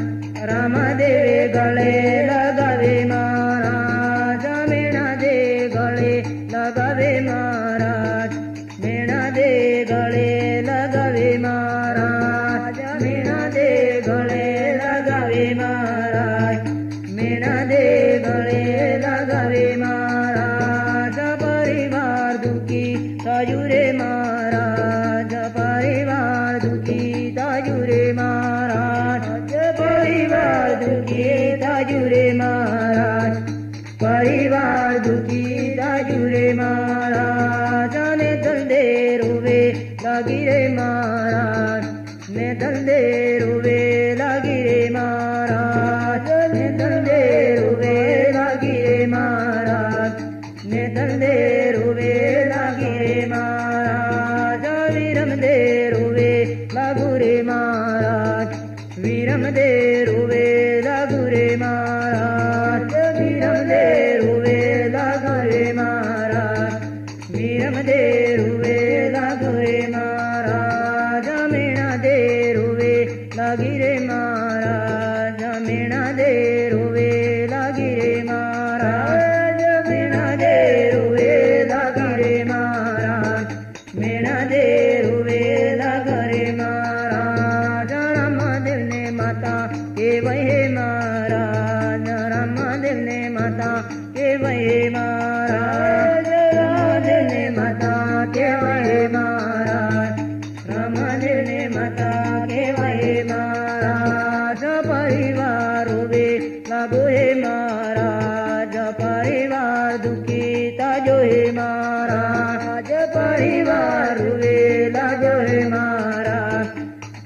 [SPEAKER 1] રામદેવ ગળે લગાવે મહારાજ મેણા દે ગળે લગાવે મહારાજ મેણા દે ગળે લગાવે મહારાજ મેણા દે ગળે લગાવે મહારાજ મેણા દે ગળે લગાવે મહારાજ પરિવાર દુઃખી થયું રે મહારાજ પરિવાર દુઃખી થયું રે મહારાજ પરિવાર દુઃખી થયું રે મહારાજ પરિવાર દુઃખી થયું રે મહારાજ ને ધંધે રોવે લાગી રે મહારાજ ને ધંધે રોવે લાગી રે મહારાજ ને ધંધે રોવે લાગી રે મહારાજ ને ધંધે રોવે લાગી રે મહારાજ વિરમદે રોવે લાગુ રે મહારાજ વિરમદે રોવે લાગુ રે મહારાજ વિરમદે રોવે લાગુ રે મહારાજ વિરમદે રોવે લાગુ રે મહારાજ મેણા દે રોવે લાગી રે મહારાજ મેણા દે રોવે લાગી રે મહારાજ મેણા દે રોવે લાગી રે મહારાજ મેણા દે રોવે લાગી રે મહારાજ રામદેવ ને માતા કેવાય મહારાજ રામદેવ ને માતા કેવાય મહારાજ રામદેવ ને માતા કેવાય મહારાજ રામદેવ ને માતા કેવાય મહારાજ પરિવાર રોવે લાગો હે મહારાજ પરિવાર દુઃખી તાજો હે મહારાજ પરિવાર રોવે લાગો હે મહારાજ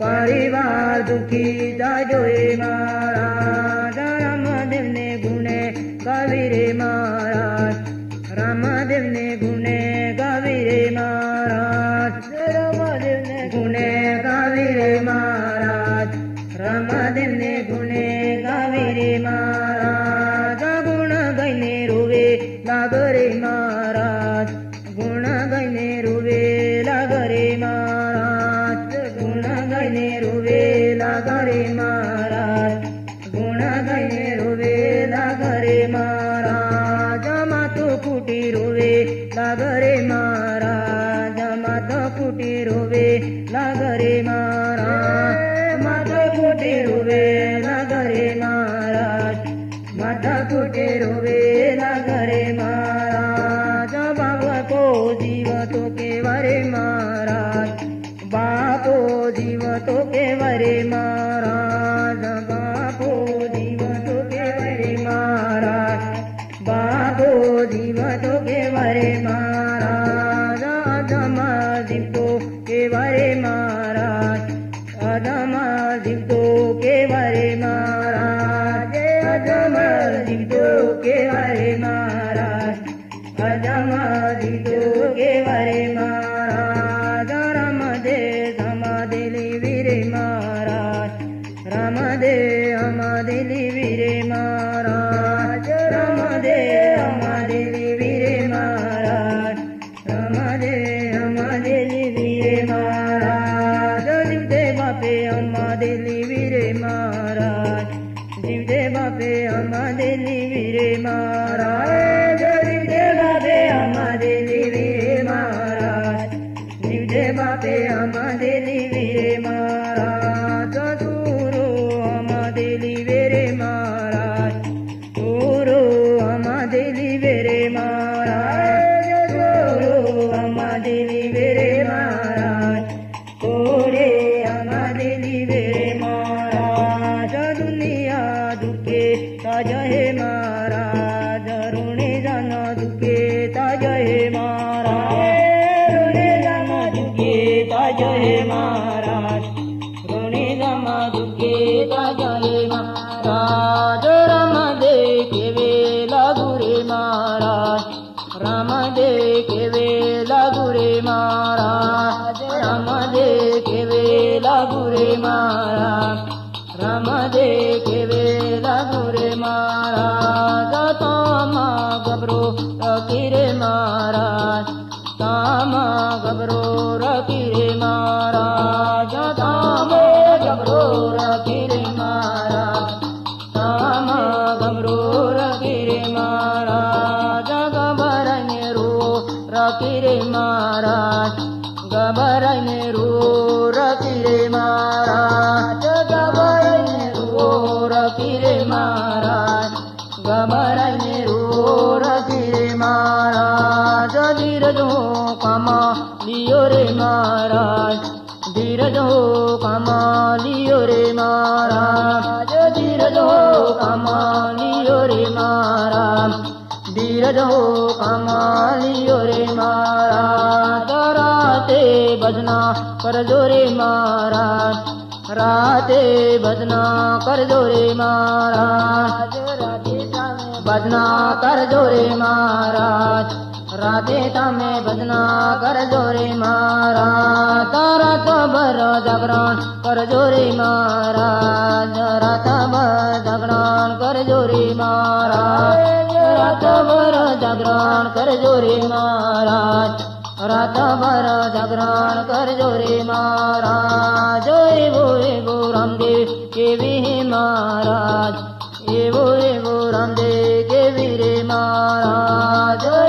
[SPEAKER 1] પરિવાર દુઃખી તાજો હે મહારાજ રામદેવ ને ગુણે ગાવી રે મહારાજ રામદેવ ને ગુણે ગાવી રે મહારાજ રામદેવ ને ગુણે ગાવી રે મહારાજ રામદેવ ને ગુણે ગાવી રે મહારાજ ગુણ ગાઈને રોવે લાગો રે મહારાજ ગુણ ગાઈને રોવે લાગો રે મહારાજ ગુણ ગાઈને રોવે લાગો રે મહારાજ ગુણ ગાઈને રોવે લાગો રે મહારાજ માથું ફૂટી રોવે લાગો રે મહારાજ માથું ફૂટી રોવે લાગો રે મહારાજ માથું ફૂટી રોવે લાગો રે મહારાજ માથા ફૂટે રોવે લાગો રે મહારાજ બાપો જીવ તો કેવા રે મહારાજ બાપો જીવ તો કેવા રે મહારાજ બાપો જીવ તો કેવા રે મહારાજ બાપો જીવ તો કેવા રે મહારાજ અધમા જીવ તો કેવા રે મહારાજ અધમા જીવ તો કેવા રે મહારાજ અધમા જીવ તો કેવા રે મહારાજ અધમા જીવ તો કેવા રે મહારાજ રામદેવ સમાધિ લેવી રે મહારાજ રામદેવ સમાધિ લેવી રે મહારાજ રામદેવ સમાધિ લેવી રે મહારાજ રામદેવ સમાધિ લેવી રે મહારાજ જીવતે બાપે સમાધિ લેવી રે મહારાજ જીવતે બાપે સમાધિ લેવી રે મહારાજ જીવતે બાપે સમાધિ લેવી રે મહારાજ જીવતે બાપે સમાધિ લેવી રે મહારાજ તુરો સમાધિ લેવી રે મહારાજ તુરો સમાધિ લેવી રે મહારાજ તુરો સમાધિ લેવી રે મહારાજ તુરે સમાધિ લેવી રે મહારાજ રામા દુઃખે કાજલે મહારાજ રામ કેવે લાગુ રે મહારાજ રામ કેવે લાગુ રે મહારાજ રામ કેવે લાગુ રે મહારાજ રામ કેવે લાગુ રે મહારાજ તામા ગબરો રખી રે મહારાજ તામા ગબરો રખી રે મહારાજ તામે ગબરો રખી રે મહારાજ તામા ગબરો રખી રે મહારાજ ગબરાઈને રો રખી રે મહારાજ ગબરાઈને રો રખી રે મહારાજ ગબરાઈને રો રખી રે મહારાજ ગબરાઈને રો રખી રે મહારાજ ધીરજો કામા લિયો રે મહારાજ ધીરજો કામા લિયો રે મહારાજ ધીરજો કામા લિયો રે મહારાજ ધીરજો કામા લિયો રે મહારાજ રાતે ભજના કરજો રે મહારાજ રાતે ભજના કરજો રે મહારાજ રાતે ભજના કરજો રે મહારાજ રાતે તમે ભજના કરજો રે મહારાજ રાત ભર જાગરણ કરજો રે મહારાજ રાત ભર જાગરણ કરજો રે મહારાજ રાત ભર જાગરણ કરજો રે મહારાજ રાત ભર જાગરણ કરજો રે મહારાજ એવો એવો રામદેવ કેવી મહારાજ એવો એવો રામદેવ કેવી રે મહારાજ